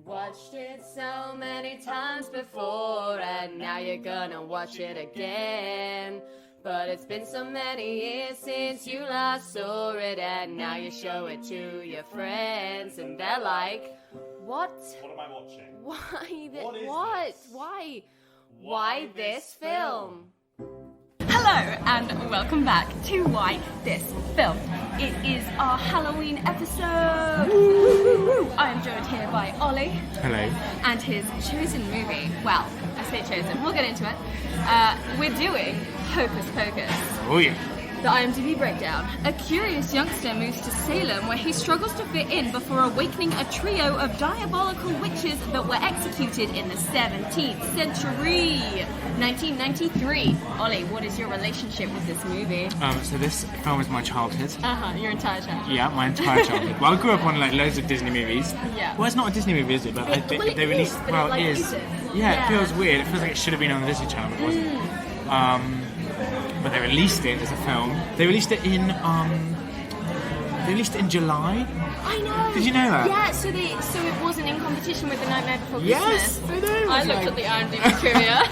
watched it so many times before, and now you're gonna watch it again. But it's been so many years since you last saw it, and now you show it to your friends, and they're like, what? What am I watching? Why this film? Hello and welcome back to Why This Film. It is our Halloween episode. I am joined here by Ollie. Hello. And his chosen movie. Well, I say chosen, we'll get into it. We're doing Hocus Pocus. Oh yeah. The IMDb breakdown. A curious youngster moves to Salem where he struggles to fit in before awakening a trio of diabolical witches that were executed in the 17th century. 1993. Ollie, what is your relationship with this movie? So this film is my childhood. Your entire childhood. Yeah, my entire childhood. Well, I grew up on like loads of Disney movies. Yeah. Well, it's not a Disney movie, is it? But they released. Well, it is. Yeah, it feels weird. It feels like it should have been on the Disney Channel, but it wasn't. But they released it as a film. They released it in July. I know. Did you know that? Yeah. So it wasn't in competition with The Nightmare Before Yes, Christmas. I know. I looked at the IMDb trivia.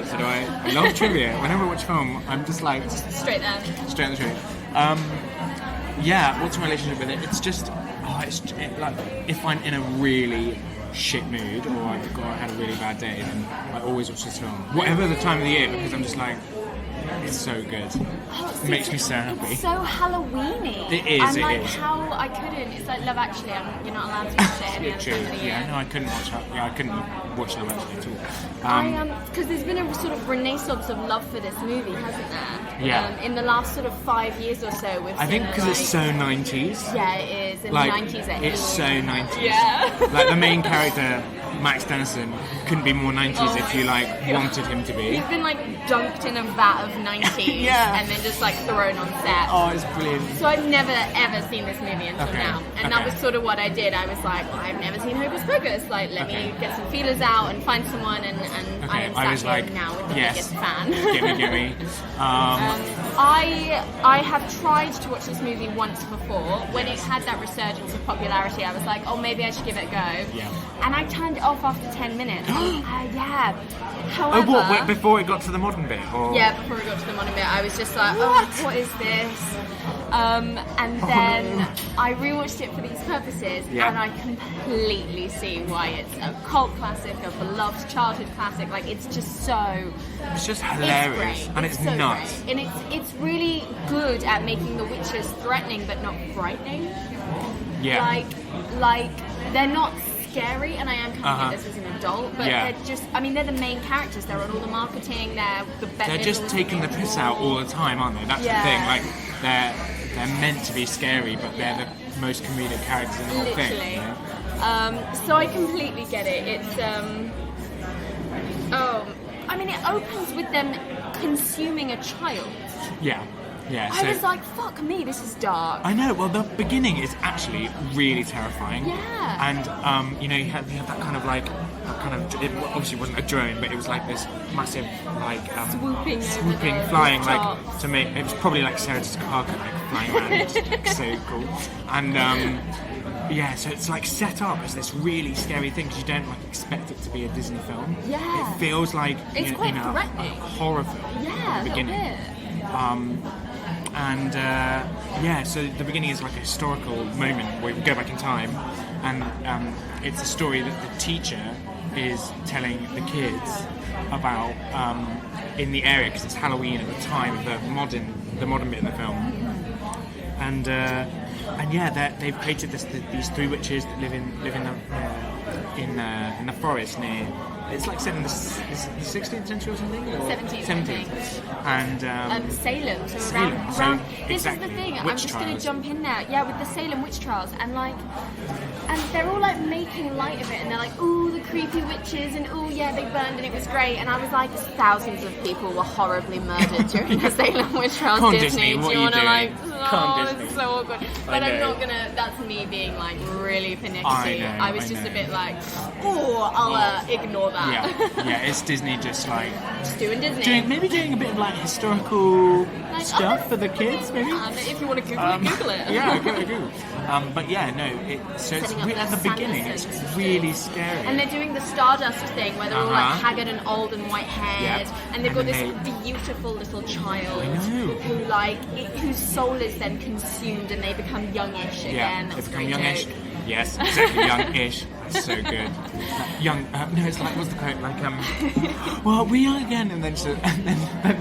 So do I. I love trivia. Whenever I watch film, I'm just like Straight there. straight on the trivia. Yeah. What's my relationship with it? It's just, like if I'm in a really shit mood or I had a really bad day, then I always watch this film, whatever the time of the year, because I'm just like, it's so good. It makes me so happy. It's so Halloweeny. It is. And it like is. how I couldn't. It's like Love Actually. You're not allowed to watch it any other True. time of the year. Yeah. No, I couldn't watch that. Yeah, I couldn't watch Love Actually at all. Because there's been a sort of renaissance of love for this movie, hasn't there? Yeah. In the last sort of 5 years or so, we've I think seen because like, it's so 90s. Yeah, it is. And Like, the 90s are it's so 90s. Yeah. Like the main character, Max Dennison, couldn't be more 90s if you like wanted him to be. He's been like dunked in a vat of 90s Yeah. and then just like thrown on set. Oh, it's brilliant. So I've never ever seen this movie until Okay. now, and that Okay. was sort of what I did. I was like, well, I've never seen Hocus Pocus. Like, let Okay. me get some feelers out and find someone, and I am I was sat here like, now with the yes. biggest fan. Give me. I have tried to watch this movie once before. When it had that resurgence of popularity, I was like, oh, maybe I should give it a go. Yeah. And I turned it off after 10 minutes. Yeah. Oh, However, what? Before it got to the modern bit? Or? yeah, before we got to the modern bit, I was just like, what is this? And then I rewatched it for these purposes, Yeah. and I completely see why it's a cult classic, a beloved childhood classic. Like, it's just so... It's just It's hilarious. great. And it's so nuts. great. And it's really good at making the witches threatening but not frightening. Yeah. Like they're not scary, and I am coming at this as an adult, but Yeah. they're just, I mean, they're the main characters. They're on all the marketing, They're just taking the piss out all the time, aren't they? That's Yeah. the thing. Like, they're meant to be scary, but they're the most comedic characters in the whole thing. Literally. You know? So I completely get it. It's I mean, it opens with them consuming a child. Yeah. Yeah. I was like, fuck me, this is dark. I know. Well, the beginning is actually really terrifying. Yeah. And you have that kind of like, it obviously wasn't a drone, but it was like this massive like Swooping flying tops. like to make. It was probably like Sarah Jessica Parker like flying around. It was like, so cool. And yeah, so it's like set up as this really scary thing because you don't like expect it to be a Disney film. Yeah. It feels like It's quite a threatening. horror film. Yeah, at the beginning. And yeah, so the beginning is like a historical moment where we go back in time, and it's a story that the teacher is telling the kids about in the area because it's Halloween at the time of the modern bit in the film, and yeah, they've created these three witches that live in the forest near. It's like set in the 16th century or something? Or 17th. And Salem. So Salem, around. so This exactly. is the thing. I'm Witch just going to trials. jump in there. Yeah, with the Salem witch trials, and they're all like making light of it, and they're like, ooh, the creepy witches, and ooh, yeah, they burned, and it was great. And I was like, thousands of people were horribly murdered during the Salem witch trials. Come on, Disney, Disney, what do you are you want to doing? like? Come on, Oh, Disney. it's so awkward. But I'm know. not gonna. That's me being like really finicky. I know, I was I just know. a bit like, oh, I'll ignore that. Yeah, it's Disney just like Just doing Disney. maybe doing a bit of like historical Like, stuff for the kids, maybe. If you want to Google it, Google it. Yeah, give it a Google. But yeah, no, so it's Setting up at the their beginning, Sanderson it's system. really scary. And they're doing the Stardust thing where they're all like Uh-huh. haggard and old and white-haired, Yeah. and they've And got then this beautiful little child I know. who whose soul is then consumed, and they become youngish again. Yeah, That they was a become great youngish. joke. Yes, exactly, youngish. That's so good. Young. No, it's like what's the quote? Like well, we are again, and then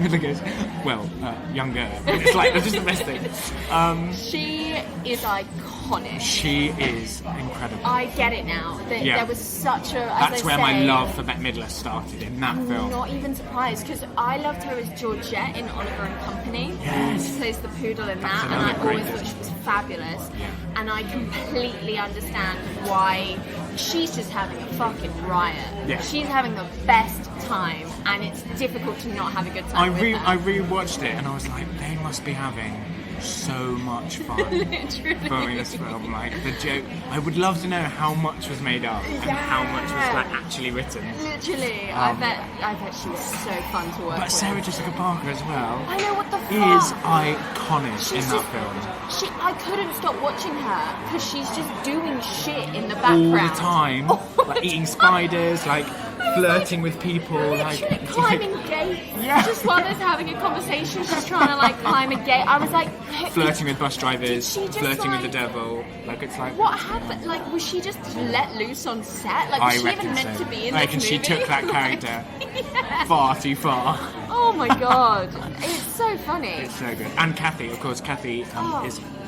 Miller goes, well, younger. It's like that's just the best thing. She is iconic. She is incredible. I get it now. Yeah. There was such a. That's as I where my say, love for Bette Midler started in that film. Not even surprised, because I loved her as Georgette in Oliver and Company. Yes. She plays the poodle in That's that, and another I great always thought she was fabulous. Yeah. And I completely understand why she's just having a fucking riot. Yeah. She's having the best time, and it's difficult to not have a good time with her. I rewatched it and I was like, they must be having so much fun Literally. filming this film. Like the joke, I would love to know how much was made up and how much was like actually written. Literally, I bet she was so fun to work But with. Sarah Jessica Parker as well I know, what the is fuck? iconic She's in that just- film. I couldn't stop watching her because she's just doing shit in the All background. the time, like eating spiders, like flirting with people, like Literally climbing gates. Yeah. Just while they're having a conversation, she's trying to like climb a gate. I was like, flirting with bus drivers, Did she just, flirting with the like- devil. Like it's like What happened? Like, was she just let loose on set? Like, I was she reckon even meant so. to be in I this reckon she movie? took that Like, character far too far. Oh my god, it's so funny. It's so good. And Kathy, of course, Kathy is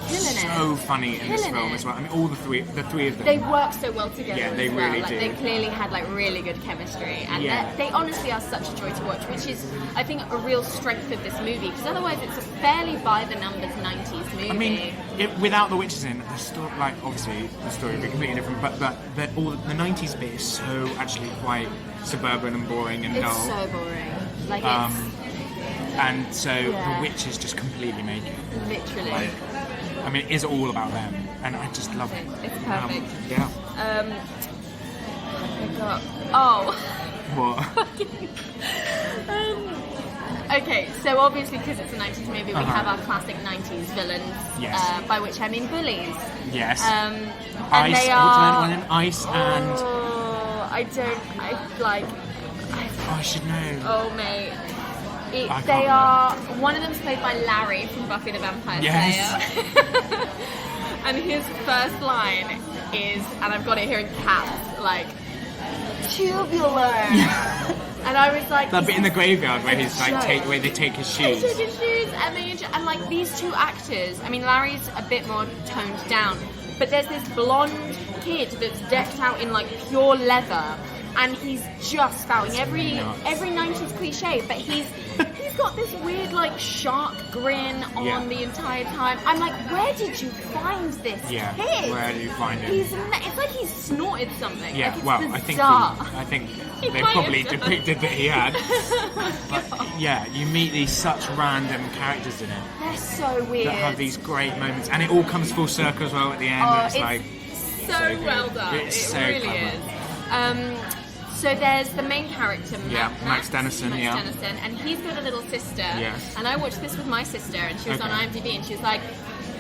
killing it. so funny in this Killing film it. as well. I mean, all the three of them. They work so well together. Yeah, they as well. really like, do. They clearly had like really good chemistry, and Yeah. they honestly are such a joy to watch, which is, I think, a real strength of this movie. Because otherwise, it's a fairly by the numbers '90s movie. I mean, without the witches in, the story, like obviously the story would be completely different. But all the '90s bit is so actually quite suburban and boring and it's dull. so boring. Like And so Yeah. the witches just completely make it. it's literally. Like, I mean, it is all about them, and I just love it. It's perfect. Yeah. Oh. What? Okay, so obviously because it's a 90s movie, we Uh-huh. have our classic 90s villains, Yes. by which I mean bullies. Yes. And Ice. they What's are... the name? Ice and. Oh, Oh, I should know. Oh, mate. I can't They remember. are... One of them's played by Larry from Buffy the Vampire Yes. Slayer. And his first line is, and I've got it here in caps, like, tubular. And I was like... That bit in the graveyard where he's like joke. where they take his They shoes. take his shoes and like these two actors. I mean, Larry's a bit more toned down, but there's this blonde kid that's decked out in like pure leather, and he's just spouting every nuts. 90s cliche. But he's got this weird like shark grin on Yeah. the entire time. I'm like, where did you find this Yeah. kid? Where do you find him? It's like he's snorted something. Yeah. Like, it's Well, bizarre. I think He they might probably have done. depicted that he had. But yeah, you meet these such random characters in it They're so weird. that have these great moments, and it all comes full circle as well at the end. Oh, and it's like so so good. well done. It's it so really clever. is. So there's the main character, Max Dennison, Max yeah. Dennison, and he's got a little sister. Yes. And I watched this with my sister, and she was on Okay. IMDb, and she was like,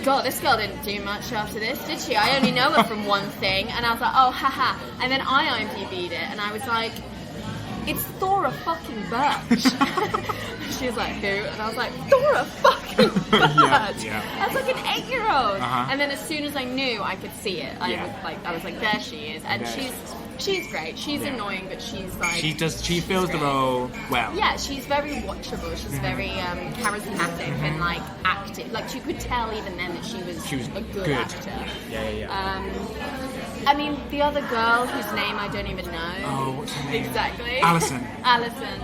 God, this girl didn't do much after this, did she? I only know her from one thing. And I was like, oh, haha. And then I IMDb'd it, and I was like, it's Thora fucking Birch. She was like, who? And I was like, Thora fucking Birch. Yeah. That's like an 8-year-old. Uh-huh. And then as soon as I knew, I could see it. I was like, there she is. And Yeah. she's great. She's Yeah. annoying, but she's like... she fills the great. role well. Yeah, she's very watchable. She's very charismatic and like active. Like you could tell even then that she was a good actor. Yeah. I mean, the other girl whose name I don't even know. Oh, what's her name? Exactly. Alison. Alison.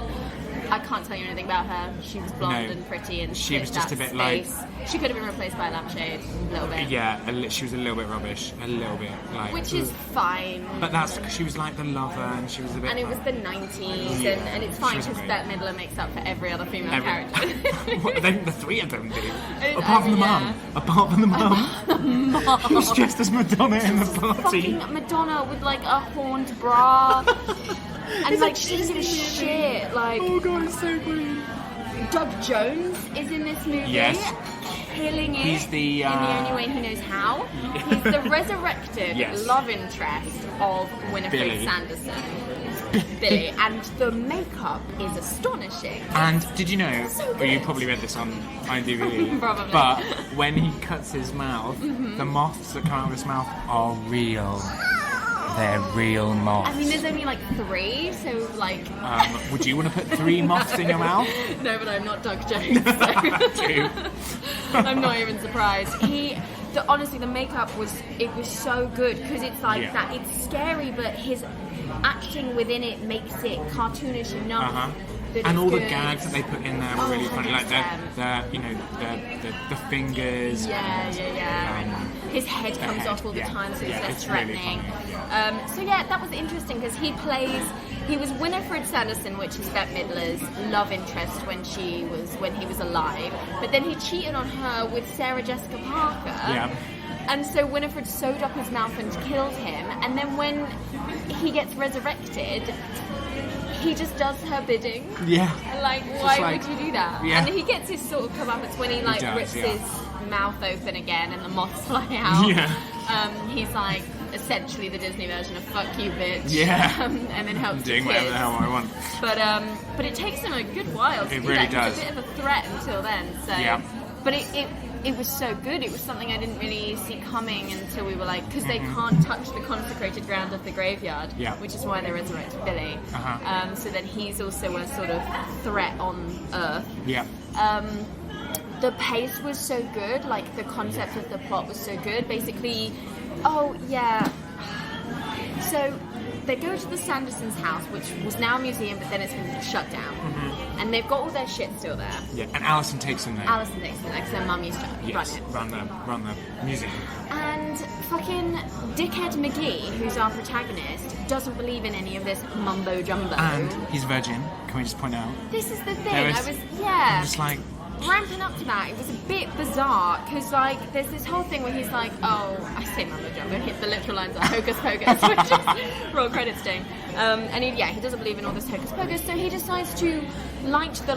I can't tell you anything about her. She was blonde No. and pretty, and She was fit just that a bit like- space. She could have been replaced by a lampshade a little bit. Yeah, she was a little bit rubbish. A little bit. Like, Which is fine. But that's because she was like the lover, and she was a bit. And it was like, the 90s, Yeah. and it's She fine was because great. Bette Midler makes up for every other female character. What, the three of them do. I Apart from the mean, mum. yeah. Apart from the mum. He was dressed as Madonna in the party. Fucking Madonna with like a horned bra. And like she doesn't give a shit. Like, Oh god, it's so brilliant. Doug Jones is in this movie. Yes. Killing it. He's the, in the only way he knows how. He's the resurrected Yes. love interest of Winifred Billy. Sanderson. Billy. And the makeup is astonishing. And did you know, So well, you good. probably read this on IMDb, Probably. but when he cuts his mouth, the moths that come out of his mouth are real. They're real moths. I mean, there's only like 3, so like... Would you want to put 3 moths in your mouth? No, but I'm not Doug Jones, so... Two. I'm not even surprised. Honestly, the makeup was so good because it's like Yeah. that. It's scary, but his acting within it makes it cartoonish enough. That And it's all the good. gags that they put in there were Oh, really funny, like 100%. the fingers. Yeah. and, And his head comes head, off all the yeah. time, so it's Yeah, less it's really threatening. funny, So yeah, that was interesting because he was Winifred Sanderson, which is Bette Midler's love interest when he was alive. But then he cheated on her with Sarah Jessica Parker. Yeah. And so Winifred sewed up his mouth and killed him. And then when he gets resurrected, he just does her bidding. Yeah. And like, why like- would you do that? Yeah. And he gets his sort of comeuppance when he like does, rips yeah. his mouth open again and the moths fly out. Yeah. He's like essentially the Disney version of "fuck you, bitch." Yeah. And then helps I'm doing the whatever kids. the hell I want. But it takes him a good while. To It do really that. does. He's a bit of a threat until then. So. Yeah. But it was so good. It was something I didn't really see coming until we were like, because they can't touch the consecrated ground of the graveyard, Yeah. which is why they resurrected Billy. Uh-huh. So then he's also a sort of threat on Earth. Yeah. The pace was so good, like the concept of the plot was so good. Basically, so they go to the Sandersons' house, which was now a museum, but then it's been shut down. And they've got all their shit still there. Yeah. And Alison takes them there. Alison takes them there because their mum used to Yes. run it. Run the museum. And fucking Dickhead McGee, who's our protagonist, doesn't believe in any of this mumbo jumbo. And he's a virgin. Can we just point out? This is the thing. There is- I'm just like, ramping up to that. It was a bit bizarre because like there's this whole thing where he's like, oh, I say mumbo jumbo. The literal lines are Hocus Pocus, which is roll credits thing. And he doesn't believe in all this Hocus Pocus, so he decides to light the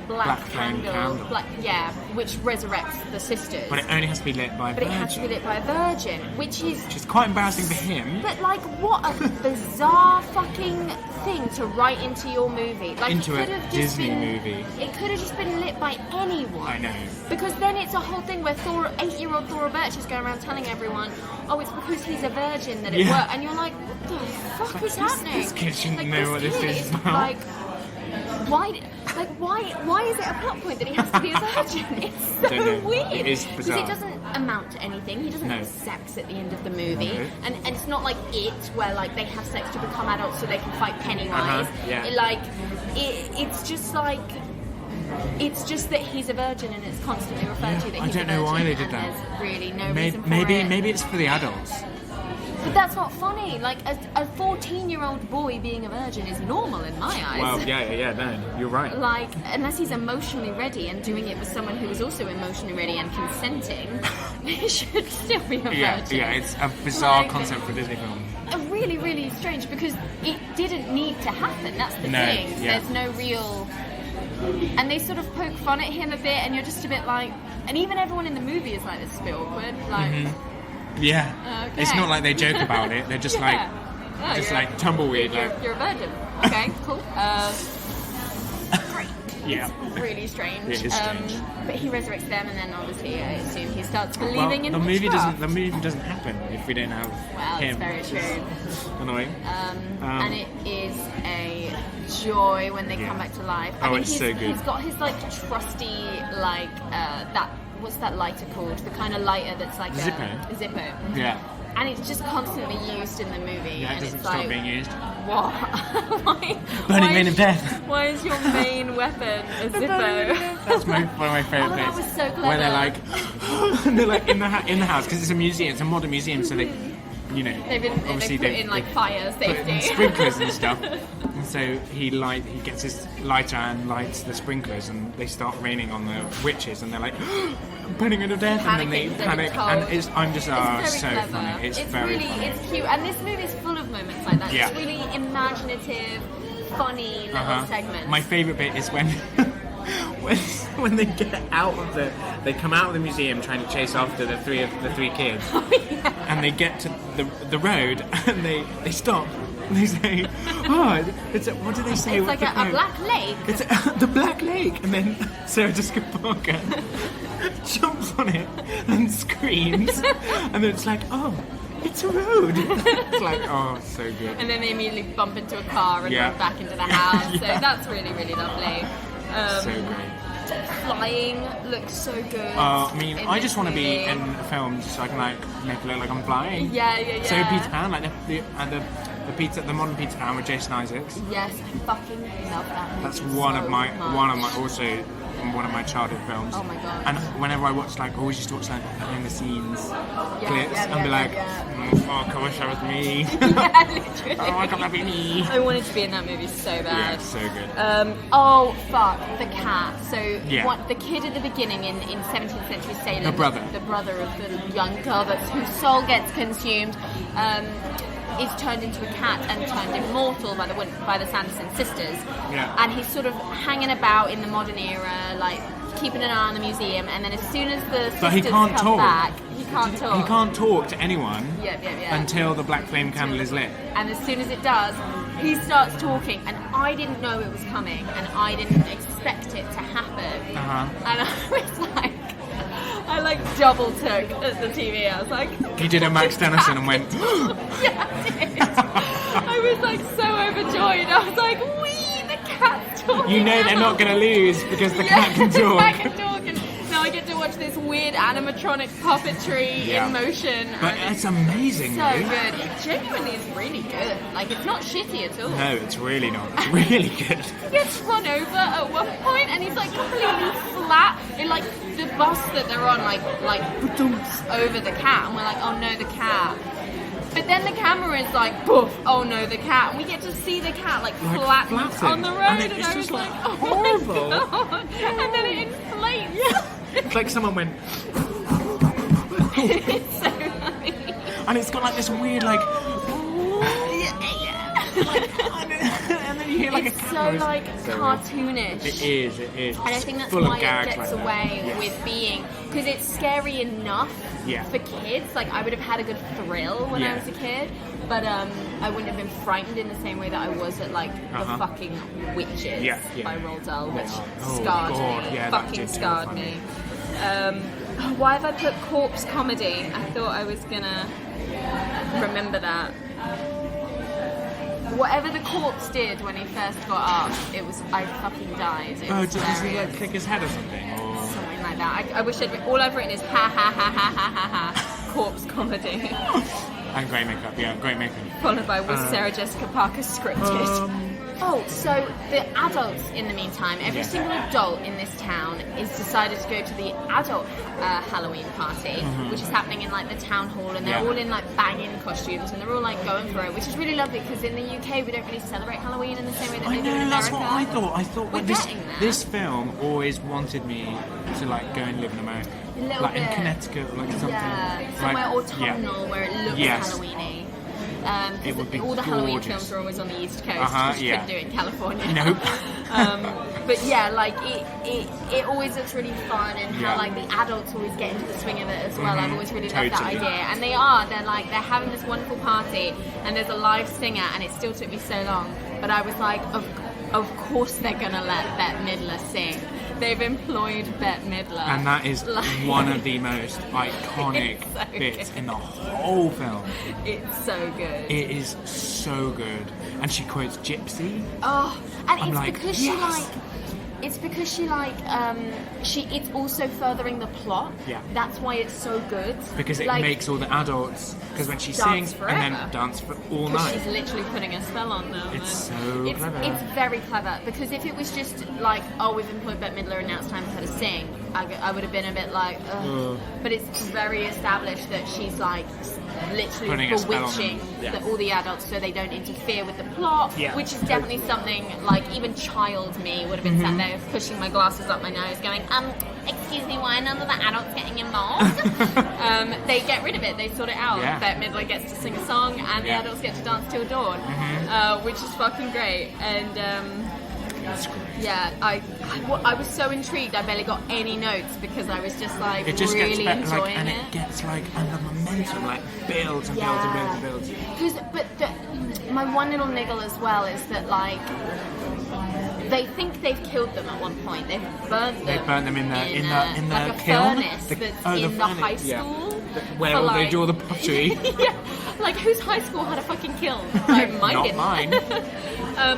black flame candle, candle. which resurrects the sisters. but it only has to be lit by a But it virgin. has to be lit by a virgin, which is. Which is quite embarrassing for him. But like, what a bizarre fucking thing to write into your movie. Like, Into it a could have just Disney been, movie. It could have just been lit by anyone. I know. Because then it's a whole thing where 8-year-old Thora Birch is going around telling everyone, oh, it's because he's a virgin that it Yeah. worked. And you're like, what the fuck is happening? This kid shouldn't Like, know what this kid is about. Like, why is it a plot point that he has to be a virgin? It's so Don't know. weird. It is Because bizarre. it doesn't amount to anything. He doesn't No. have sex at the end of the movie. No. And it's not like It, where like they have sex to become adults so they can fight Pennywise. Yeah. It's just like, it's just that he's a virgin and it's constantly referred to that I he's don't a know virgin. why they did and that. There's really no reason for it. Maybe it's for the adults. But that's not funny. Like a 14-year-old boy being a virgin is normal in my eyes. Well, yeah, no, you're right. Like, unless he's emotionally ready and doing it with someone who is also emotionally ready and consenting, he should still be a virgin. Yeah, it's a bizarre Like, concept for a Disney film. Really, really strange because it didn't need to happen. That's the No, thing. yeah. There's no real. And they sort of poke fun at him a bit, and you're just a bit like. And even everyone in the movie is like, this is a bit awkward. Like, Yeah. Okay. It's not like they joke about it. They're just yeah. Oh, just you're- like tumbleweed. You're a virgin. Okay, cool. Great. Yeah. It's really strange. It is strange. But he resurrects them, and then obviously I assume he starts believing Well, in the movie witchcraft. doesn't happen if we don't have Well, him. it's very true. Annoying. And it is a joy when they Yeah. come back to life. Oh, it's so good. He's got his like trusty that what's that lighter called? The kind of lighter that's like Zippo. a Zippo. Yeah. And it's just constantly used in the movie. Yeah, it and doesn't it's stop like, being used. What? Burning why men is- of death. Why is your main weapon a Zippo? That's one of my favourite Oh, that bits. was so clever. Where they're like, in the house because it's a museum, it's a modern museum, so they obviously put in like fire put in safety sprinklers and stuff. And so he gets his lighter and lights the sprinklers, and they start raining on the witches, and they're like burning her to death, and then they panic. And I'm just it's so clever. funny. It's It's cute, and this movie's full of moments like that. Yeah. It's really imaginative, funny little segments. My favourite bit is when when they get out of they come out of the museum trying to chase after the three kids, and they get to the road, and they stop. And they say, what do they say? It's like a black lake. It's the Black Lake, and then Sarah Jessica Parker jumps on it and screams, and then it's like, it's a road. It's like, so good. And then they immediately bump into a car and run back into the house. So that's really, really lovely. So great. Flying looks so good. I just want to be in a film so I can make it look like I'm flying. Yeah. So Peter Pan, the modern Peter Pan with Jason Isaacs. Yes, I fucking love that movie. That's one of my childhood films. Oh my god. And whenever I watch, I always used to watch behind the scenes clips and be like, oh, I wish that was me. Yeah, literally. Oh, I can't be me. I wanted to be in that movie so bad. Yeah, so good. Fuck, the cat. So the kid at the beginning in 17th century Salem, the brother of the young girl whose soul gets consumed, is turned into a cat and turned immortal by the Sanderson sisters. Yeah. And he's sort of hanging about in the modern era, keeping an eye on the museum, and then as soon as the sisters come back, he can't talk. He can't talk to anyone Yeah. until the black flame candle is lit. And as soon as it does, he starts talking, and I didn't know it was coming, and I didn't expect it to happen. And I was like, I double took at the TV. I was like, you did a Max Dennison and went, yeah, I did. I was so overjoyed. I was like, the cat's talking. You know they're not going to lose because the cat can talk. The cat can talk, and now I get to watch this weird animatronic puppetry in motion. But it's amazing, so good. It genuinely is really good. It's not shitty at all. No, it's really not. It's really good. He gets run over at one point, and he's completely flat in the bus that they're on, over the cat, and we're like, oh no, the cat. But then the camera is poof, oh no, the cat, and we get to see the cat flattened on the road, and I was like, oh horrible. my god, and then it inflates. Yeah. It's like someone went. It's so funny. And it's got this weird and then you hear it's a cat so cartoonish. It is. And I think that's full why of gags it gets away with being, because it's scary enough for kids. I would have had a good thrill when I was a kid, but I wouldn't have been frightened in the same way that I was at the fucking Witches by Roald Dahl, which scarred me. Fucking scarred me. Why have I put corpse comedy? I thought I was gonna remember that. Whatever the corpse did when he first got up, I fucking died. Does he click his head or something? Or something like that. I wish all I've written is ha ha ha ha ha ha ha corpse comedy. And great makeup, great makeup. Followed by was Sarah Jessica Parker scripted? So the adults in the meantime, every single adult in this town is decided to go to the adult Halloween party, which is happening in the town hall, and they're all in banging costumes, and they're all going for it, which is really lovely because in the UK we don't really celebrate Halloween in the same way that they do in America. That's what I thought. I thought this film always wanted me to go and live in America, a little bit. In Connecticut, something. Yeah, somewhere autumnal where it looks Halloween-y. It would be all the gorgeous. Halloween films are always on the East Coast, which you couldn't do it in California. Nope. But it always looks really fun, and how the adults always get into the swing of it as well. I've always really loved that idea, and they're having this wonderful party, and there's a live singer, and it still took me so long, but I was like, of course they're gonna let Bette Midler sing. They've employed Bette Midler. And that is one of the most iconic bits in the whole film. It's so good. It is so good. And she quotes Gypsy. Oh, and I'm because it's also furthering the plot. Yeah. That's why it's so good. Because it makes all the adults, because when she sings forever. and then dance for all night. She's literally putting a spell on them. It's so clever. It's very clever, because if it was just we've employed Bette Midler and now it's time for her to sing, I would have been a bit like, ugh. But it's very established that she's like literally Putting a spell on bewitching them. all the adults so they don't interfere with the plot, which is definitely something like even child me would have been sat there pushing my glasses up my nose going, excuse me, why are none of the adults getting involved? They get rid of it, they sort it out. Bette Midler gets to sing a song and the adults get to dance till dawn, which is fucking great. And I was so intrigued I barely got any notes because I was just like it just really gets better, enjoying and it. it gets like, and the momentum like builds and builds and builds and builds. My one little niggle as well is that like they think they've killed them at one point. They've burnt them. They burnt them in the like a kiln. furnace that's in the high school. Where they do all the pottery. Like whose high school had a fucking kiln? Like mine Not didn't. mine.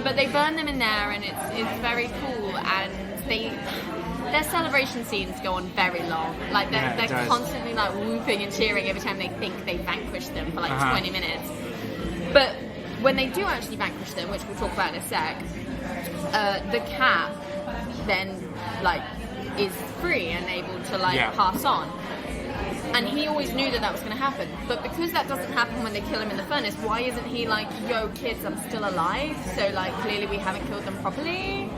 But they burn them in there, and it's very cool. And their celebration scenes go on very long. Like they're constantly like whooping and cheering every time they think they vanquished them for like 20 minutes. But when they do actually vanquish them, which we'll talk about in a sec, the cat then like is free and able to like pass on. And he always knew that was going to happen. But because that doesn't happen when they kill him in the furnace, why isn't he like, yo, kids, I'm still alive? So, like, clearly we haven't killed them properly?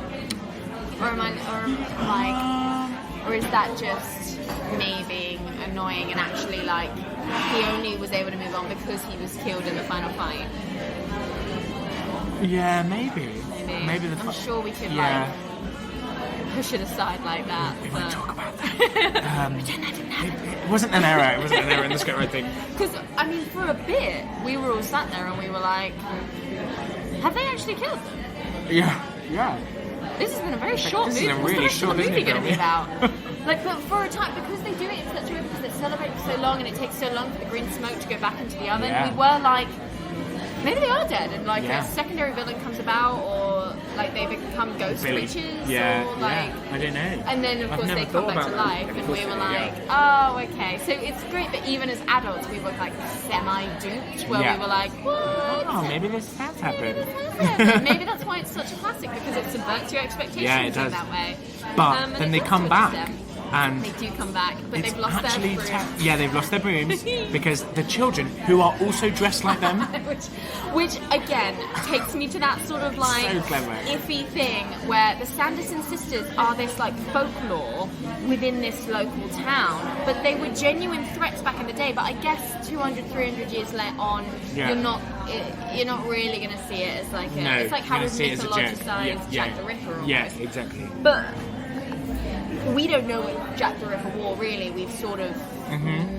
Or is that just me being annoying and actually, like, he only was able to move on because he was killed in the final fight? Yeah, maybe. I'm sure we could, like, push it aside like that. We won't talk about that. It wasn't an error. It wasn't an error in the script, I think. Because, I mean, for a bit, we were all sat there and we were like, have they actually killed them? Yeah. This has been a very short movie. This is a really short movie going to be about? Yeah. Like, but for a time, because they do it in such a way, because they celebrate for so long and it takes so long for the green smoke to go back into the oven, we were like, maybe they are dead, and like a secondary villain comes about, or like they become ghost witches, or like I don't know. And then of course they come back to life, and we were like, oh, okay. So it's great, but even as adults, we were like semi-duped, where we were like, what? Oh, maybe this has happened. Maybe that's why it's such a classic, because it subverts your expectations in that way. But then they come back. And they do come back, but they've lost their brooms. They've lost their brooms because the children, who are also dressed like them, which again takes me to that sort of like so clever, iffy thing where the Sanderson sisters are this like folklore within this local town, but they were genuine threats back in the day. But I guess 200, 300 years later on, you're not really going to see it as like it's like how we mythologicise Jack the Ripper. Almost. Yeah, exactly. But we don't know what Jack the Ripper wore, really. We've sort of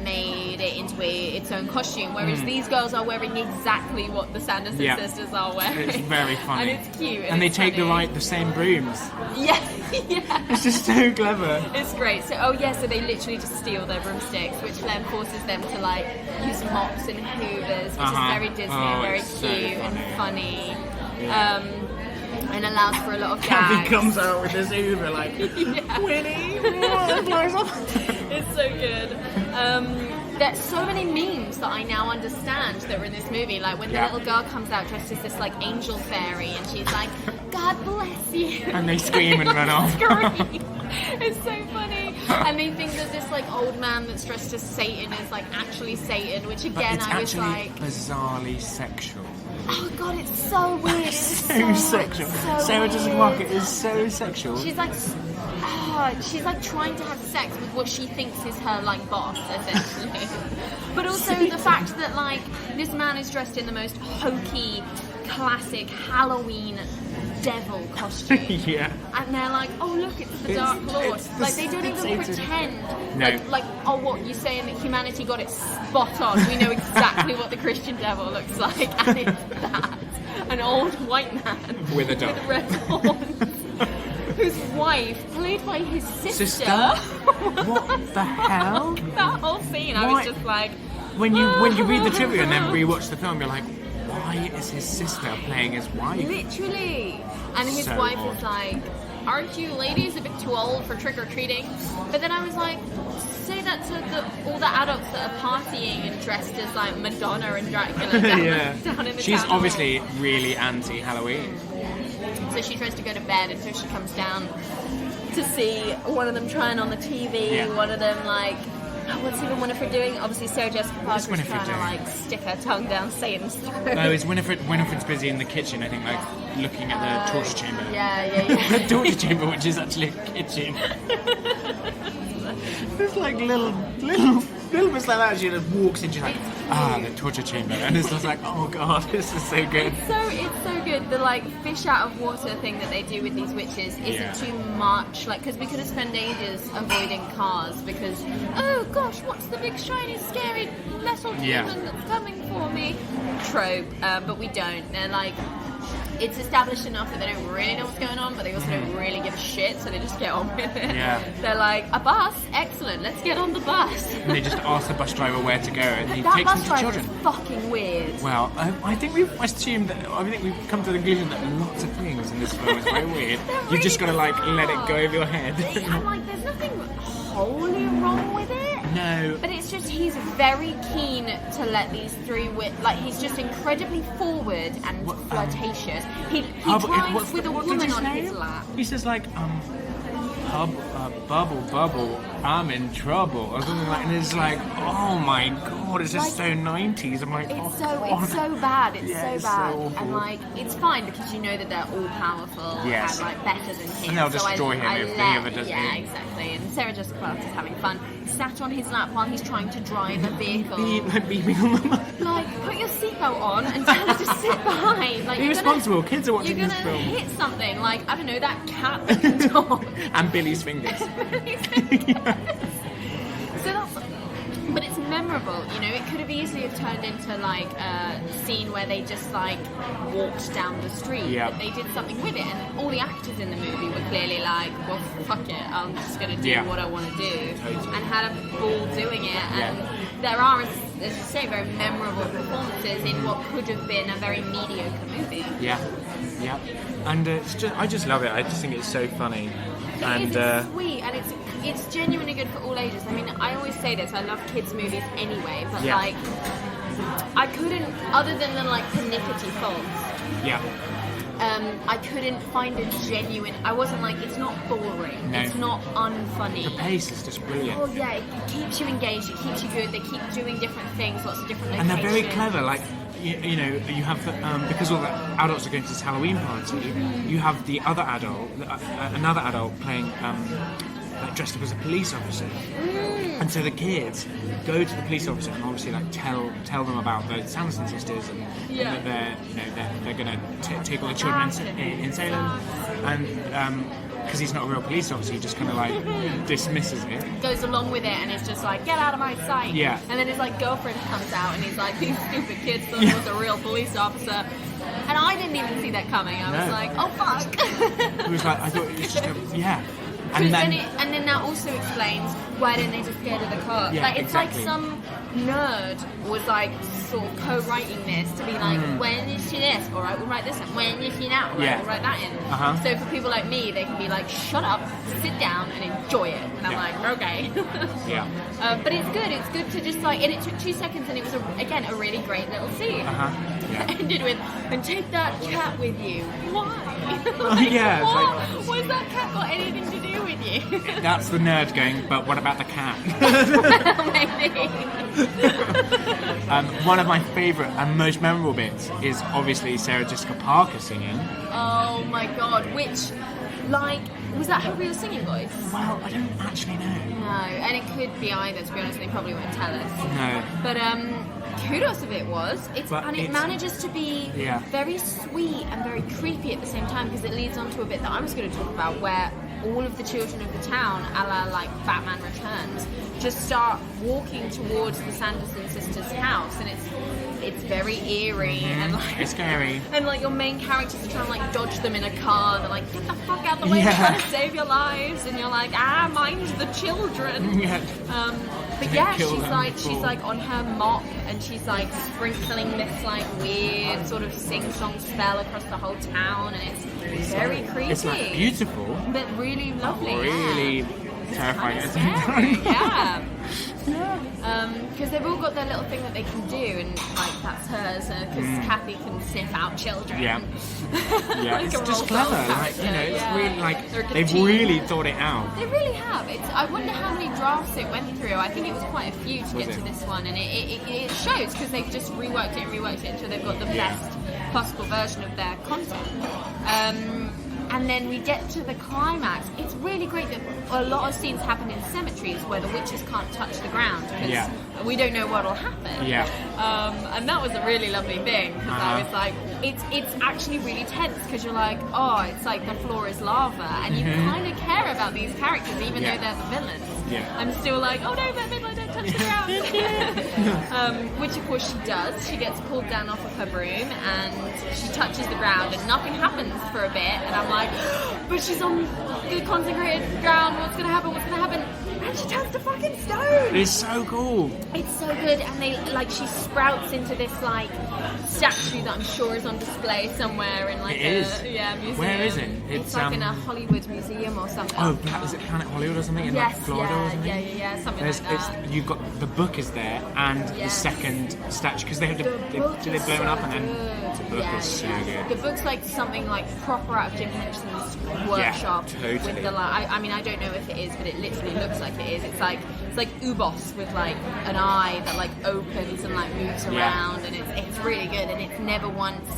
made it into its own costume, whereas these girls are wearing exactly what the Sanderson sisters are wearing. It's very funny. And it's cute. And they take the same brooms. Yeah. It's just so clever. It's great. So, so they literally just steal their broomsticks, which then forces them to, like, use mops and hoovers, which is very Disney and very cute and funny. Yeah. And allows for a lot of gags. He comes out with this Hoover like, Winnie! It's so good. There's so many memes that I now understand that were in this movie. Like when the little girl comes out dressed as this like angel fairy, and she's like, "God bless you," and they scream and run off. It's so funny. And they think that this like old man that's dressed as Satan is like actually Satan, which again I was like, bizarrely sexual. Oh god, it's so weird. It's so sexual. Sarah Jessica Parker is so sexual. She's like trying to have sex with what she thinks is her like boss, essentially. But also the fact that like this man is dressed in the most hokey, classic Halloween devil costume. And they're like, oh look, it's the Dark Lord. Like they don't even pretend. No. Like, oh what, you're saying that humanity got it spot on. We know exactly what the Christian devil looks like, and it's that. An old white man with a dog. With red horns. Whose wife, played by his sister. What the hell? That whole scene, I was just like... When you read the trivia and then rewatch the film, you're like, why is his sister playing his wife? Literally. And his wife is like, aren't you ladies a bit too old for trick-or-treating? But then I was like, say that to all the adults that are partying and dressed as like Madonna and Dracula down in the She's town obviously hall. really anti-Halloween. So she tries to go to bed, and so she comes down to see one of them trying on the TV, Yeah. one of them like, what's even Winifred doing? Obviously Sarah Jessica Parker's trying Winifred to doing? like stick her tongue down Satan's throat. No, it's Winifred's busy in the kitchen, I think, like looking at the torture chamber. Yeah. The torture chamber, which is actually a kitchen. There's like little bits like that. She just walks in, she's like, the torture chamber, and it's just like, oh god, this is so good. It's so good. The like fish out of water thing that they do with these witches isn't too much. Like, because we could have spent ages avoiding cars because, oh gosh, what's the big shiny scary metal demon that's coming for me? Trope, but we don't. They're like, it's established enough that they don't really know what's going on, but they also don't really give a shit, so they just get on with it. Yeah. They're like, a bus? Excellent, let's get on the bus. And they just ask the bus driver where to go, and he that takes them bus to driver children. is fucking weird. Well, I think we've come to the conclusion that lots of things in this film is very weird. They're You've just got to really like let it go over your head. And like, there's nothing wholly wrong with it. No. But it's just he's very keen to let these three he's just incredibly forward and flirtatious. He drives with a woman on his lap. He says like bubble, I'm in trouble, or something like, and it's like, oh my god, it's just so 90s. I'm like, it's so bad. It's Yeah, so it's bad, so awful. and like it's fine because you know that they're all powerful Yes. and like better than him. And they'll So destroy him if he ever does Yeah, anything. exactly. And Sarah Jessica Parker's having fun, sat on his lap while he's trying to drive a vehicle. Beeping on the mic. Like, put your seatbelt on and tell her to sit behind. Like, Be responsible. Kids are watching you're this gonna film. hit something, like, I don't know, that cat dog. And Billy's fingers. So that's, but it's memorable, you know. It could have easily have turned into like a scene where they just like walked down the street. Yeah. But they did something with it, and all the actors in the movie were clearly like, well, fuck it, I'm just gonna do what I want to do, Totally. and had a ball doing it. And there are, as you say, very memorable performances in what could have been a very mediocre movie. Yeah. And I just love it. I just think it's so funny. And It's sweet, and it's genuinely good for all ages. I mean, I always say this, I love kids' movies anyway, but like, I couldn't, other than the like pernickety faults, I couldn't find a genuine, I wasn't like, it's not boring, No. it's not unfunny. the pace is just brilliant. Oh yeah, it keeps you engaged, it keeps you good, they keep doing different things, lots of different And locations. they're very clever, like, you know, you have, because all the adults are going to this Halloween party, you have the other adult, another adult playing, like, dressed up as a police officer. And so the kids go to the police officer and obviously like tell them about the Sanderson sisters and that they're going to take all the children in Salem, and because he's not a real police officer, he just kind of like dismisses it. Goes along with it and it's just like, get out of my sight. Yeah. And then his like girlfriend comes out and he's like, these stupid kids thought he was a real police officer. And I didn't even see that coming. I was No. like, oh fuck. He was like, I thought it was just And then that also explains why didn't they just get out of the car? Yeah, like, it's exactly. like some nerd was like sort of co-writing this to be like, when you see this, all right, we'll write this in. When you see that, all right, we'll write that in. So for people like me, they can be like, shut up, sit down, and enjoy it. And I'm like, okay. But it's good. It's good to just like, and it took 2 seconds, and it was again a really great little scene. Ended with, and take that cat with you. Why? Like, what's that cat got anything to do with you? That's the nerd going, but what about the cat? Maybe. One of my favourite and most memorable bits is obviously Sarah Jessica Parker singing. Oh my god, which, like, was that her real singing voice? Well, I don't actually know. No, and it could be either, to be honest, they probably won't tell us. No. But kudos if it was. It manages to be very sweet and very creepy at the same time, because it leads on to a bit that I was going to talk about, where all of the children of the town, a la like Batman Returns, just start walking towards the Sanderson sisters' house, and it's very eerie and like it's scary. And like your main characters are trying to like dodge them in a car. They're like, get the fuck out the way, we're trying to save your lives, and you're like, mind the children. But she's like on her mop, and she's like sprinkling this like weird sort of sing-song spell across the whole town, and it's very creepy. It's like beautiful, but really lovely. really terrifying. It's scary, yeah. Because they've all got their little thing that they can do, and like that's hers. Because Kathy can sniff out children. Yeah, yeah. Like It's a just Roald clever. Dahl Like, you know, character, it's yeah. really like They're they've genius. really thought it out. They really have. I wonder how many drafts it went through. I think it was quite a few to Was get to it? this one, and it shows because they've just reworked it until they've got the Yeah. best possible version of their content. And then we get to the climax. It's really great that a lot of scenes happen in cemeteries where the witches can't touch the ground because Yeah. we don't know what'll happen. Yeah. And that was a really lovely thing because I was like, it's actually really tense because you're like, oh, it's like the floor is lava, and you kind of care about these characters even Yeah. though they're the villains. Yeah. I'm still like, oh no, Bette Midler, don't touch the ground. Which of course she does. She gets pulled down off of her broom and she touches the ground and nothing happens for a bit. And I'm like, but she's on the consecrated ground. What's gonna happen? What's gonna happen? And she turns to fucking stone. It's so cool. It's so good, and they like she sprouts into this like statue that I'm sure is on display somewhere in like It is. museum. Where is it? It's like in a Hollywood museum or something. Oh, is it Planet Hollywood or something in like yes, Florida or something? yeah, something There's, like that. you've got the book is there and the Yes. second statue because they have The to book they is blow it up so and then good. the book is so good. The book's like something like proper out of Jim Henson's workshop. totally. With the I mean, I don't know if it is, but it literally looks like it is. It's like Ubos with like an eye that like opens and like moves around, and it's really good, and it never once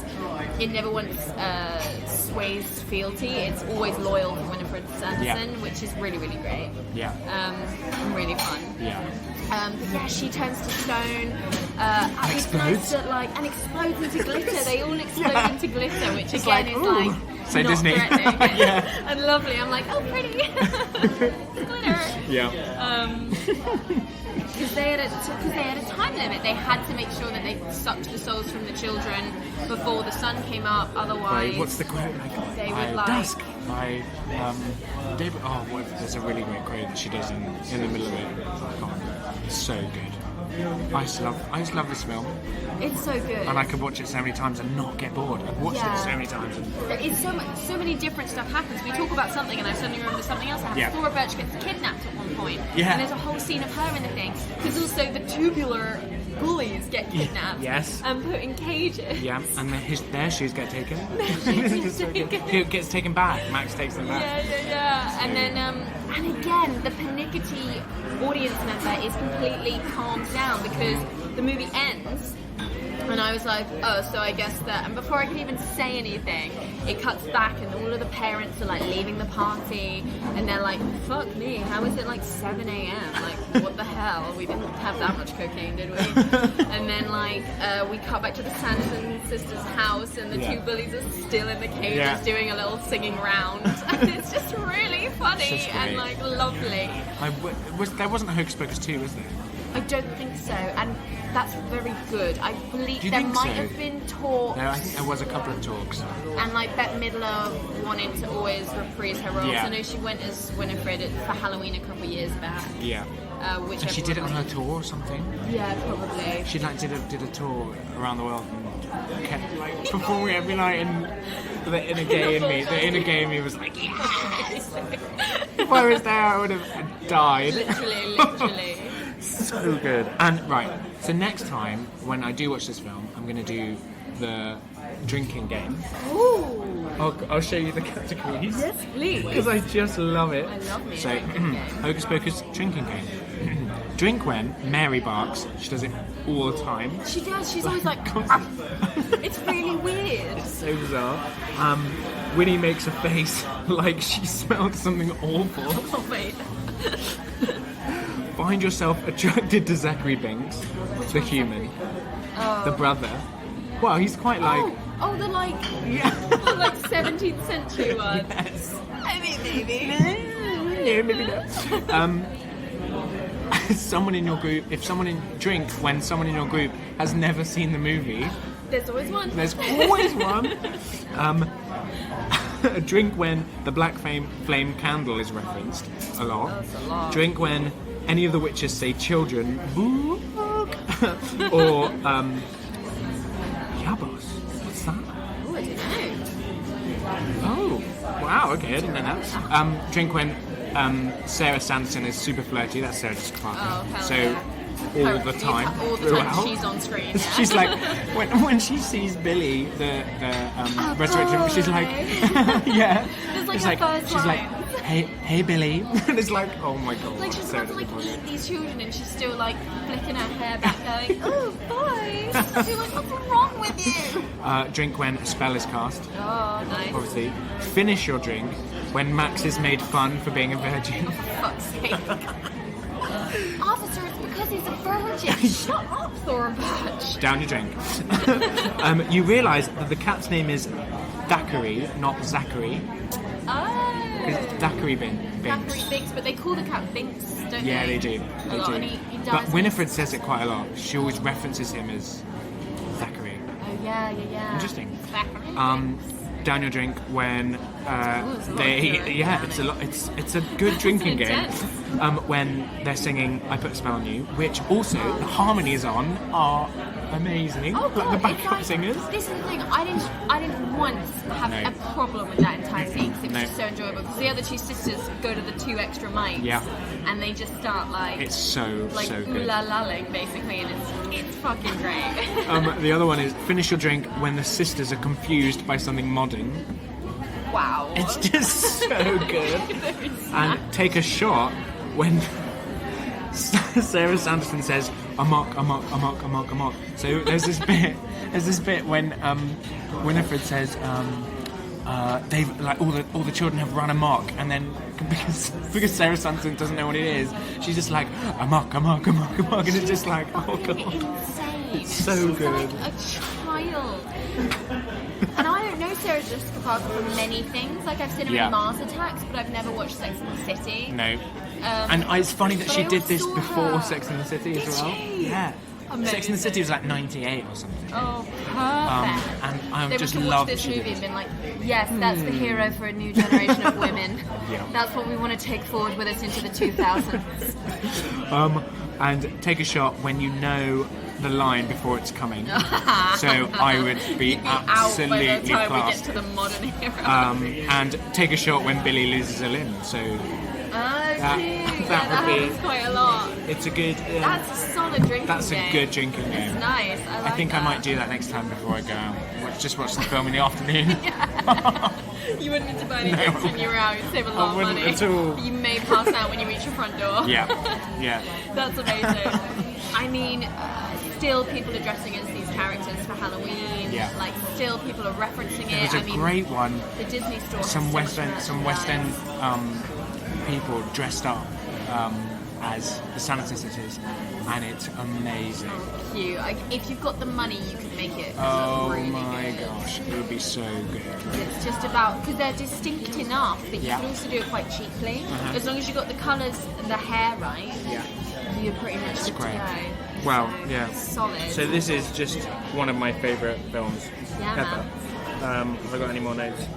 sways fealty. It's always loyal to Winifred Sanderson, which is really really great. Yeah. And really fun. Yeah. But yeah, she turns to stone. And it's nice explodes. that like and explodes into glitter. They all explode Yeah. into glitter, which It's again like, is ooh. like So not Disney. threatening Yeah. and lovely. I'm like, oh, pretty glitter. Yeah. Because they had a time limit. They had to make sure that they sucked the souls from the children before the sun came up. Otherwise, By, what's the quote? Like, they by would like dusk. By David. Oh, there's a really great quote that she does in the middle of it. Oh, it's so good. I just love this film, it's so good. and I could watch it so many times and not get bored. I've watched Yeah. it so many times. And, It's so many different stuff happens. We talk about something, and I suddenly remember something else happens. Yeah. Flora Birch gets kidnapped at one point, Yeah. and there's a whole scene of her in the thing. Because also the tubular bullies get kidnapped, Yes. and put in cages. yeah, and their shoes get taken. shoes get taken. It gets taken back. Max takes them back. Yeah. And then, and again, the Panickety audience member is completely calmed down because the movie ends. And I was like, oh, so I guess that... And before I could even say anything, it cuts back and all of the parents are like leaving the party. And they're like, fuck me, how is it like 7 a.m? Like, what the hell? We didn't have that much cocaine, did we? And then like, we cut back to the Sanderson sisters' house and the Yeah. two bullies are still in the cages Yeah. doing a little singing round. And it's just really funny It's just and great. like lovely. There wasn't a Hocus Pocus 2, was there? I don't think so, and that's very good. I believe Do you there think might so? have been talks, No, I think there was a couple of talks. and like Bette Midler wanted to always reprise her roles. Yeah. I know she went as Winifred for Halloween a couple of years back. Yeah. Which And she did it on everyone her tour or something. liked. Yeah, probably. She like did a tour around the world and kept like performing every night, and the inner gay in me, was like, yes. If I was there, I would have died. Literally. So good. And right, so next time when I do watch this film, I'm going to do the drinking game. Ooh. I'll show you the categories. Yes, please. Because I just love it. I love me a So, drinking game. Hocus Pocus drinking game. Drink when Mary barks. She does it all the time. She does. She's always like, it's really weird. So bizarre. Winnie makes a face like she smelled something awful. Oh wait. Find yourself attracted to Zachary Binks, the human, the brother. Well, he's quite like... Oh, the like, the like 17th century one. Yes. I mean, maybe. No, maybe not. Someone in your group, drink when someone in your group has never seen the movie. There's always one. There's always one. Drink when the black flame candle is referenced a lot. That's a lot. Drink when any of the witches say children. Book. Or Yabos. What's that? Oh, I don't know. Oh, wow. Okay, I didn't know that. Drink when Sarah Sanderson is super flirty. That's Sarah Jessica Parker. Oh, hell so yeah. all the time, All the throughout. time she's on screen. Yeah. She's like, when she sees Billy, the resurrection, she's like, yeah. It's like It's her like, first she's like, line. hey Billy. And it's like, oh my god. Like she's Sarah about to Jessica Parker. eat these children and she's still like flicking her hair back going, oh boys. You're like, what's wrong with you? Drink when a spell is cast, Oh, nice. obviously. Finish your drink when Max is made fun for being a virgin. For fuck's sake. Officer, it's because he's a virgin. Shut up, Thora Birch. Down your drink. You realise that the cat's name is Thackeray, not Zachary. Oh. Because it's Thackeray Binks. Thackeray Binks, but they call the cat Binks, don't Yeah, they? they do. A They lot, do. and he But dies Winifred says it quite a lot. She always references him as Thackeray. Oh, yeah. Interesting. Thackeray Binks. Down your drink when it's a lot of they heroin yeah down it's it. a lot it's a good drinking game intense. when they're singing I Put a Spell on You, which also the harmonies on are amazing. Oh, Like God, the it's backup like- singers. This is the thing. I didn't once have No. a problem with that entire scene because it was No. just so enjoyable. Because the other two sisters go to the 2 extra mics, Yeah. and they just start like It's so ooh good. la la-ling basically, and it's fucking great. The other one is finish your drink when the sisters are confused by something modern. Wow. It's just so good. And take a shot when Sarah Sanderson says amok. So there's this bit when Winifred says they've like all the children have run amok, and then because Sarah Sanderson doesn't know what it is, she's just like amok, and it's just like, oh god, Insane. it's so She's good. like a child. And I don't know Sarah Jessica Parker from many things. Like I've seen her Yeah. in Mars Attacks, but I've never watched Sex and the City. No. And it's funny that but she I did always this saw before her. Sex and the City as Did well. she? Yeah. Amazing. Sex and the City was like 98 or something. Oh, perfect. And I They just must have love watched that this she movie did. and been like, yes, that's the hero for a new generation of women. Yeah. That's what we want to take forward with us into the 2000s. And take a shot when you know the line before it's coming. So I would be You'd be absolutely out by the time classed. we get to the modern era. And take a shot when Billy loses a limb. So Oh, cute. that Yeah, would that be- happens quite a lot. it's a good. That's a solid drinking That's a game. good drinking game. It's nice. I like I think that. I might do that next time before I go out. Just watch the film in the afternoon. You wouldn't need to buy any No. drinks when you were out. You'd save a lot of wouldn't money. at all. You may pass out when you reach your front door. Yeah. That's amazing. I mean, still people are dressing as these characters for Halloween. Yeah. Like, still people are referencing There it. was a I mean, great one. the Disney store. has Some so West much End merchandise. people dressed up as the Sanderson sisters, and it's amazing. Cute. Like, if you've got the money, you can make it. Oh really my good. gosh, it would be so good. It's just about, because they're distinct enough, but you Yeah. can also do it quite cheaply. Uh-huh. As long as you've got the colours and the hair right, Yeah. you're pretty much good great. to go. Well, So, yeah. Solid. So this is just one of my favourite films Yeah, ever. Have I got any more notes?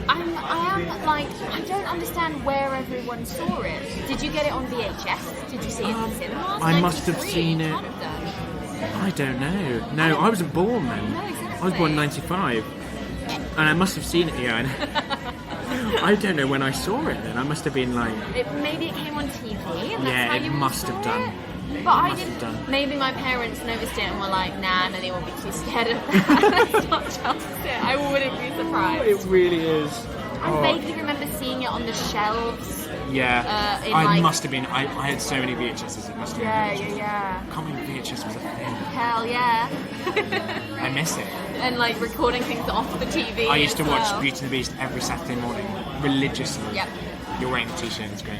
I am like, I don't understand where everyone saw it. Did you get it on VHS? Did you see it in the cinemas? I must have 93, seen it. Can't have done. I don't know. No, I wasn't born then. No, exactly. I was born in 95. And I must have seen it, yeah. I don't know when I saw it then. I must have been like... Maybe it came on TV. And that's Yeah, how it you must saw have done. it. But I must have didn't. done. Maybe my parents noticed it and were like, "Nah, Emily won't be too scared of that." Let's not chance it. I wouldn't be surprised. It really is. I vaguely remember seeing it on the shelves. Yeah. in I like- must have been... I had so many VHSs, it must have been... Yeah. I can't believe VHS was a thing. Hell yeah. I miss it. And like recording things off the TV. I used to as watch well. Beauty and the Beast every Saturday morning, religiously. Yep. You're wearing a t-shirt, it's great.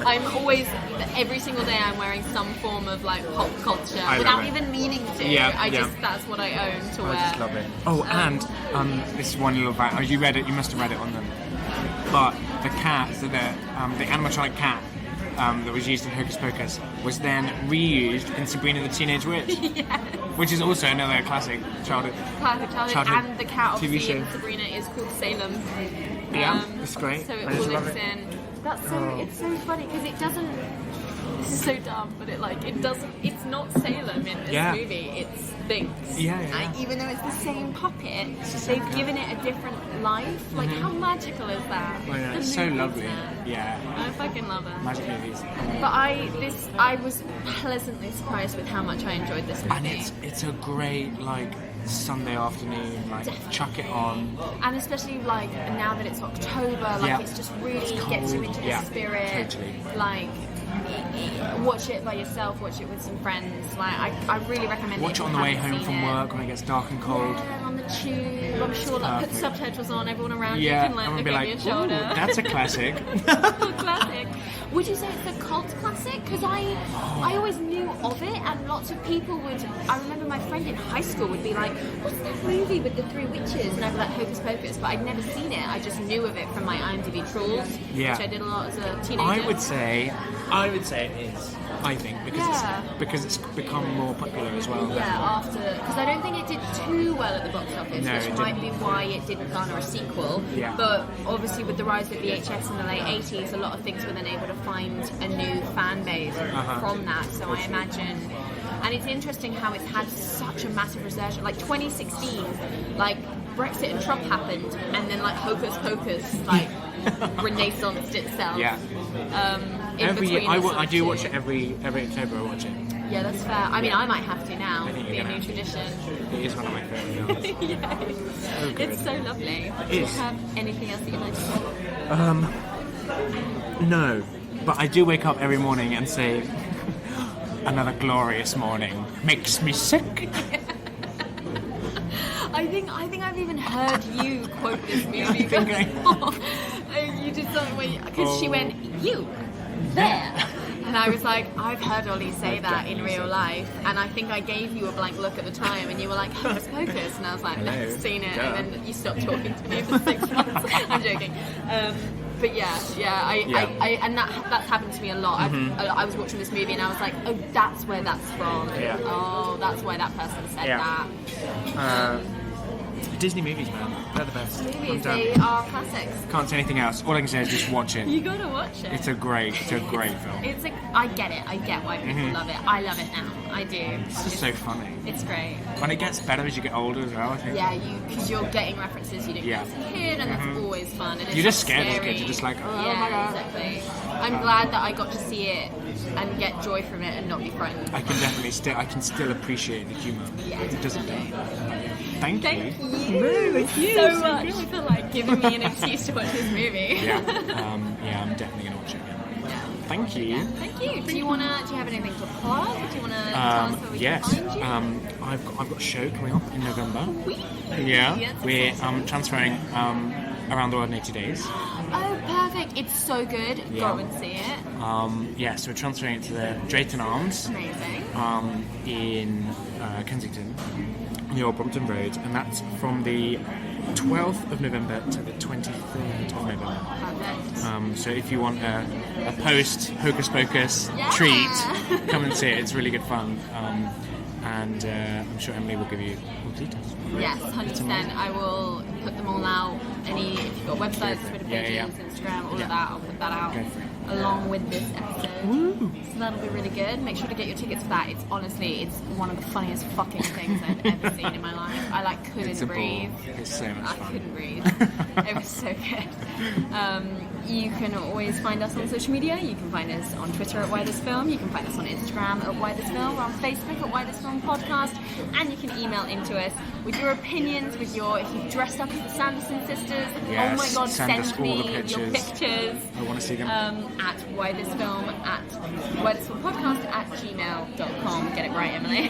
I'm always, every single day I'm wearing some form of like pop culture I love without it. even meaning to. Yeah, I yeah. just, that's what I own to wear. I just love it. Oh, and this is one little fact. Oh, you read it. You must have read it on them. But the cat, so the animatronic cat that was used in Hocus Pocus was then reused in Sabrina the Teenage Witch, which is also another classic childhood. Childhood. And the cat TV obviously show. in Sabrina is called Salem. Yeah, it's great. So it I all just love links it. in. That's so, it's so funny because it doesn't, this is so dumb, but it's not Salem in this movie, it's Binks. Yeah. And even though it's the same puppet, they've given it a different life. Like, how magical is that? I know, it's so lovely. Yeah. I fucking love it. Magic movies. But I was pleasantly surprised with how much I enjoyed this movie. And it's a great, like, Sunday afternoon, like, chuck it on. And especially, like, now that it's October, like, it's just really gets you into the spirit. Totally. Like, watch it by yourself, watch it with some friends. Like, I really recommend Watch it on the way home from work when it gets dark and cold. Yeah, on the tube. I'm sure, like, put subtitles on, everyone around you Yeah, can, like, I'm look gonna over be your like, shoulder. ooh, that's a classic. Classic. Would you say it's a cult classic? Because I always knew of it, and lots of people would. I remember my friend in high school would be like, "What's that movie with the three witches?" And I'd be like, "Hocus Pocus," but I'd never seen it. I just knew of it from my IMDb trawls, which I did a lot as a teenager. I would say it is. I think because it's become more popular as well. Yeah, because I don't think it did too well at the box office, No, which might be why it didn't garner a sequel. Yeah. But obviously, with the rise of VHS in the late 80s, a lot of things were then able to find a new fan base from that. So I imagine. And it's interesting how it's had such a massive resurgence. Like 2016, like Brexit and Trump happened, and then like Hocus Pocus like renaissanced itself. Yeah. Every year, I do watch it every October. I watch it. Yeah, that's fair. I mean, I might have to now. I think It'll be you're a new gonna tradition. It is one of my favourite films. Yeah. So good. It's so lovely. Do you have anything else that you'd like to say? No, but I do wake up every morning and say, "Another glorious morning makes me sick." I think I've even heard you quote this movie before. You did something where because she went, "You there." And I was like, I've heard Ollie say that in real life, and I think I gave you a blank look at the time, and you were like, Hocus Pocus, and I was like, never seen it, and then you stopped talking to me for 6 months. I'm joking. But I and that's happened to me a lot. I was watching this movie and I was like, oh, that's where that's from. Yeah. Oh, that's why that person said that. Disney movies, man, they're the best. Movies, they are classics. Can't say anything else. All I can say is just watch it. You gotta watch it. It's a great film. I get it. I get why people love it. I love it now. I do. It's just so funny. It's great. And it gets better as you get older as well, I think. Yeah, because you're getting references you didn't get as a kid, and that's always fun. And it's You're just scared as a scary. kid. You're just like, oh yeah, my god. Exactly. I'm glad that I got to see it and get joy from it and not be frightened. I can still appreciate the humour. Yeah, it doesn't. Thank you you so much for like giving me an excuse to watch this movie. Yeah, I'm definitely gonna watch it again. Thank you. Yeah, thank you. Do you have anything to plug? Do you wanna tell us where we can find you? I've got a show coming up in November. Yeah, we're transferring around the world in 80 days. Oh, perfect! It's so good. Yeah. Go and see it. So we're transferring it to the Drayton Arms. Amazing. In Kensington, near Brompton Road, and that's from the 12th of November to the 23rd of November. Perfect. So if you want a post Hocus Pocus treat, come and see it. It's really good fun. And I'm sure Emily will give you all the details. Yes, 100%. I will put them all out. If you've got websites, Twitter pages, Instagram, all of that, I'll put that out along with this episode. Woo. So that'll be really good. Make sure to get your tickets for that. It's one of the funniest fucking things I've ever seen in my life. I couldn't breathe. It's so much fun. I couldn't breathe. It was so good. You can always find us on social media. You can find us on Twitter at Why This Film. You can find us on Instagram at Why This Film. We're on Facebook at Why This Film Podcast. And you can email into us with your opinions, if you've dressed up as the Sanderson sisters. Yes, oh my god, send me your pictures. I want to see them. At whythisfilm@gmail.com. Get it right, Emily.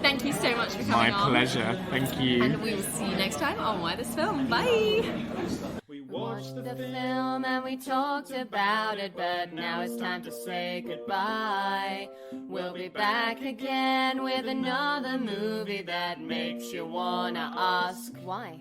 Thank you so much for coming on. My pleasure. Thank you. And we will see you next time on Why This Film. Bye. We watched the film and we talked about it, but now it's time to say goodbye. We'll be back again with another movie that makes you wanna ask why.